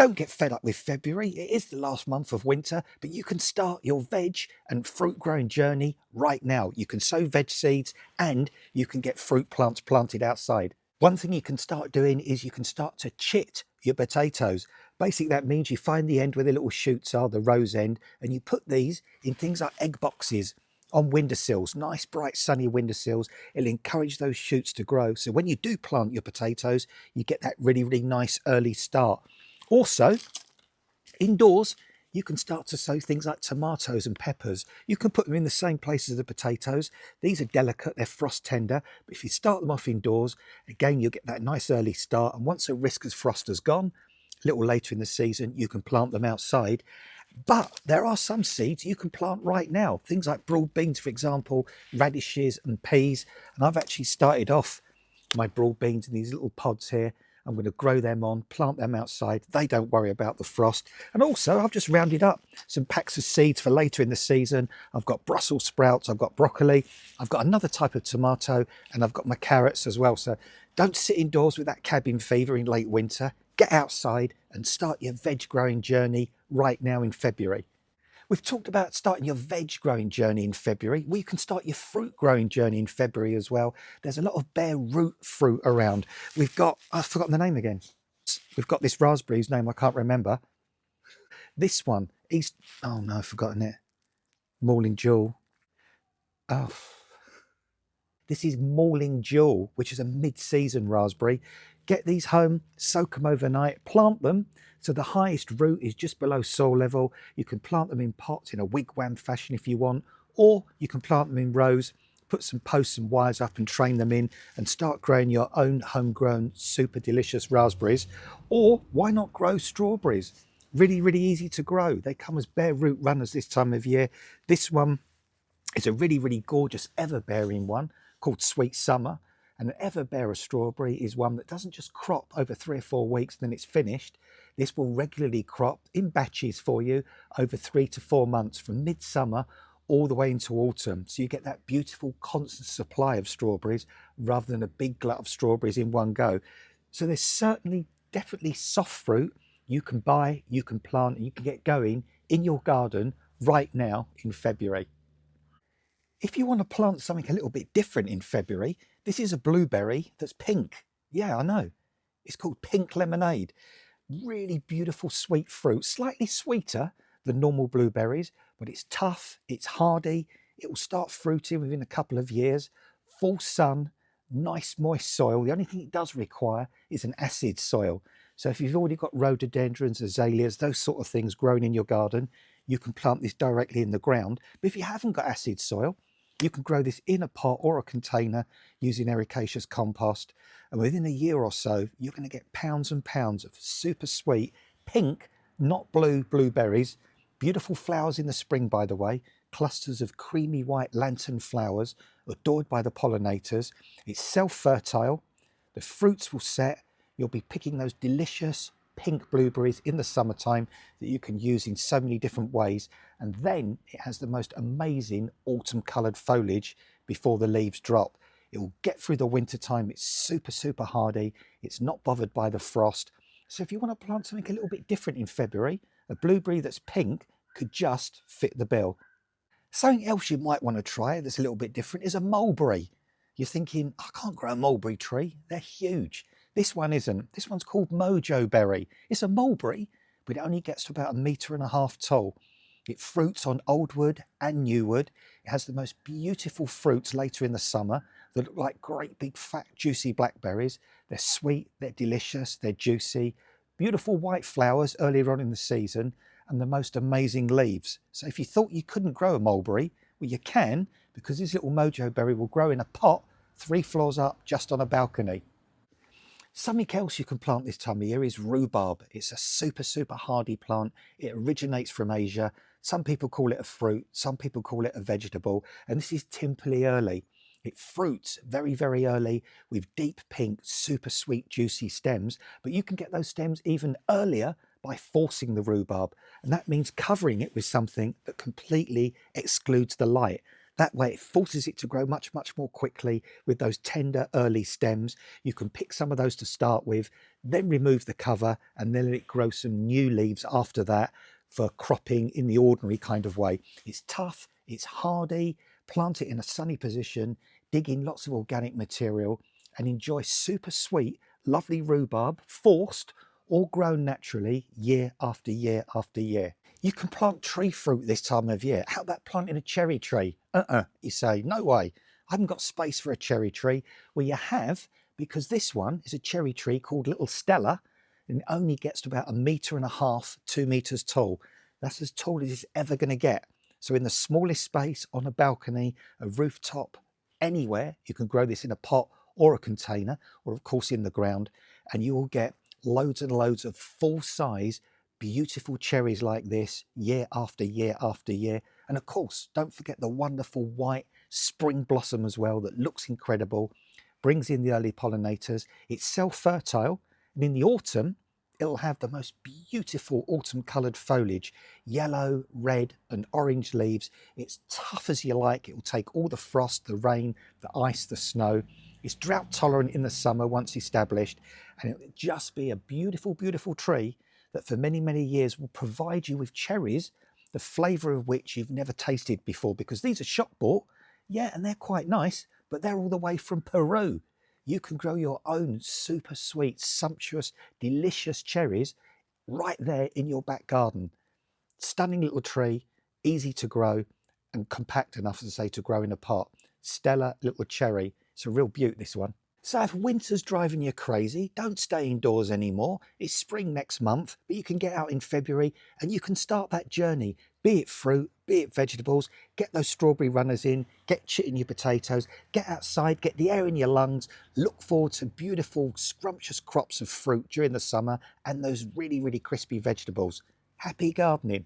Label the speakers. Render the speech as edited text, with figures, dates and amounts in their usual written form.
Speaker 1: Don't get fed up with February. It is the last month of winter, but you can start your veg and fruit growing journey right now. You can sow veg seeds and you can get fruit plants planted outside. One thing you can start doing is you can start to chit your potatoes. Basically, that means you find the end where the little shoots are, the rose end, and you put these in things like egg boxes on windowsills, nice bright sunny windowsills. It'll encourage those shoots to grow. So when you do plant your potatoes, you get that really, really nice early start. Also, indoors, you can start to sow things like tomatoes and peppers. You can put them in the same place as the potatoes. These are delicate, they're frost tender, but if you start them off indoors, again, you'll get that nice early start. And once the risk of frost has gone, a little later in the season, you can plant them outside. But there are some seeds you can plant right now. Things like broad beans, for example, radishes and peas. And I've actually started off my broad beans in these little pods here. I'm going to grow them on, plant them outside. They don't worry about the frost. And also, I've just rounded up some packs of seeds for later in the season. I've got Brussels sprouts, I've got broccoli, I've got another type of tomato, and I've got my carrots as well. So don't sit indoors with that cabin fever in late winter. Get outside and start your veg growing journey right now in February. We've talked about starting your veg growing journey in February. Well, you can start your fruit growing journey in February as well. There's a lot of bare root fruit around. We've got, I've forgotten the name again. We've got this raspberry whose name I can't remember. This one, oh no, I've forgotten it. Morning Jewel. Oh, this is Morning Jewel, which is a mid-season raspberry. Get these home, soak them overnight, plant them. So the highest root is just below soil level. You can plant them in pots in a wigwam fashion if you want, or you can plant them in rows, put some posts and wires up and train them in and start growing your own homegrown super delicious raspberries. Or why not grow strawberries? Really, really easy to grow. They come as bare root runners this time of year. This one is a really, really gorgeous ever-bearing one called Sweet Summer. And an ever-bearer strawberry is one that doesn't just crop over 3 or 4 weeks and then it's finished. This will regularly crop in batches for you over 3 to 4 months from midsummer all the way into autumn. So you get that beautiful constant supply of strawberries rather than a big glut of strawberries in one go. So there's certainly definitely soft fruit you can buy, you can plant, and you can get going in your garden right now in February. If you want to plant something a little bit different in February, this is a blueberry that's pink. Yeah, I know. It's called pink lemonade. Really beautiful sweet fruit, slightly sweeter than normal blueberries, but it's tough, it's hardy, it will start fruiting within a couple of years. Full sun, nice moist soil. The only thing it does require is an acid soil. So if you've already got rhododendrons, azaleas, those sort of things growing in your garden, you can plant this directly in the ground. But if you haven't got acid soil, you can grow this in a pot or a container using ericaceous compost. And within a year or so, you're going to get pounds and pounds of super sweet, pink, not blue blueberries. Beautiful flowers in the spring, by the way. Clusters of creamy white lantern flowers adored by the pollinators. It's self-fertile. The fruits will set. You'll be picking those delicious pink blueberries in the summertime that you can use in so many different ways. And then it has the most amazing autumn coloured foliage before the leaves drop. It will get through the winter time. It's super, super hardy. It's not bothered by the frost. So if you want to plant something a little bit different in February, a blueberry that's pink could just fit the bill. Something else you might want to try that's a little bit different is a mulberry. You're thinking, I can't grow a mulberry tree. They're huge. This one isn't. This one's called mojo berry. It's a mulberry, but it only gets to about 1.5 meters tall. It fruits on old wood and new wood. It has the most beautiful fruits later in the summer that look like great big fat juicy blackberries. They're sweet, they're delicious, they're juicy. Beautiful white flowers earlier on in the season and the most amazing leaves. So if you thought you couldn't grow a mulberry, well you can, because this little mojo berry will grow in a pot 3 floors up just on a balcony. Something else you can plant this time of year is rhubarb. It's a super, super hardy plant. It originates from Asia. Some people call it a fruit, some people call it a vegetable, and this is Timperley early. It fruits very, very early with deep pink, super sweet, juicy stems, but you can get those stems even earlier by forcing the rhubarb, and that means covering it with something that completely excludes the light. That way it forces it to grow much, much more quickly with those tender early stems. You can pick some of those to start with, then remove the cover and then let it grow some new leaves after that for cropping in the ordinary kind of way. It's tough, it's hardy, plant it in a sunny position, dig in lots of organic material and enjoy super sweet, lovely rhubarb, forced or grown naturally year after year after year. You can plant tree fruit this time of year. How about planting a cherry tree? You say, no way. I haven't got space for a cherry tree. Well, you have, because this one is a cherry tree called Little Stella, and it only gets to about 1.5 meters, 2 meters tall. That's as tall as it's ever going to get. So in the smallest space, on a balcony, a rooftop, anywhere, you can grow this in a pot or a container, or of course in the ground, and you will get loads and loads of full size, beautiful cherries like this year after year after year. And of course, don't forget the wonderful white spring blossom as well that looks incredible, brings in the early pollinators. It's self-fertile, and in the autumn, it'll have the most beautiful autumn coloured foliage, yellow, red and orange leaves. It's tough as you like. It will take all the frost, the rain, the ice, the snow. It's drought tolerant in the summer once established, and it'll just be a beautiful, beautiful tree that for many, many years will provide you with cherries, the flavour of which you've never tasted before, because these are shop bought, yeah, and they're quite nice, but they're all the way from Peru. You can grow your own super sweet, sumptuous, delicious cherries right there in your back garden. Stunning little tree, easy to grow and compact enough, as I say, to grow in a pot. Stellar little cherry. It's a real beaut, this one. So if winter's driving you crazy, don't stay indoors anymore. It's spring next month, but you can get out in February and you can start that journey, be it fruit, be it vegetables. Get those strawberry runners in, get chitting your potatoes, get outside, get the air in your lungs, look forward to beautiful, scrumptious crops of fruit during the summer and those really, really crispy vegetables. Happy gardening.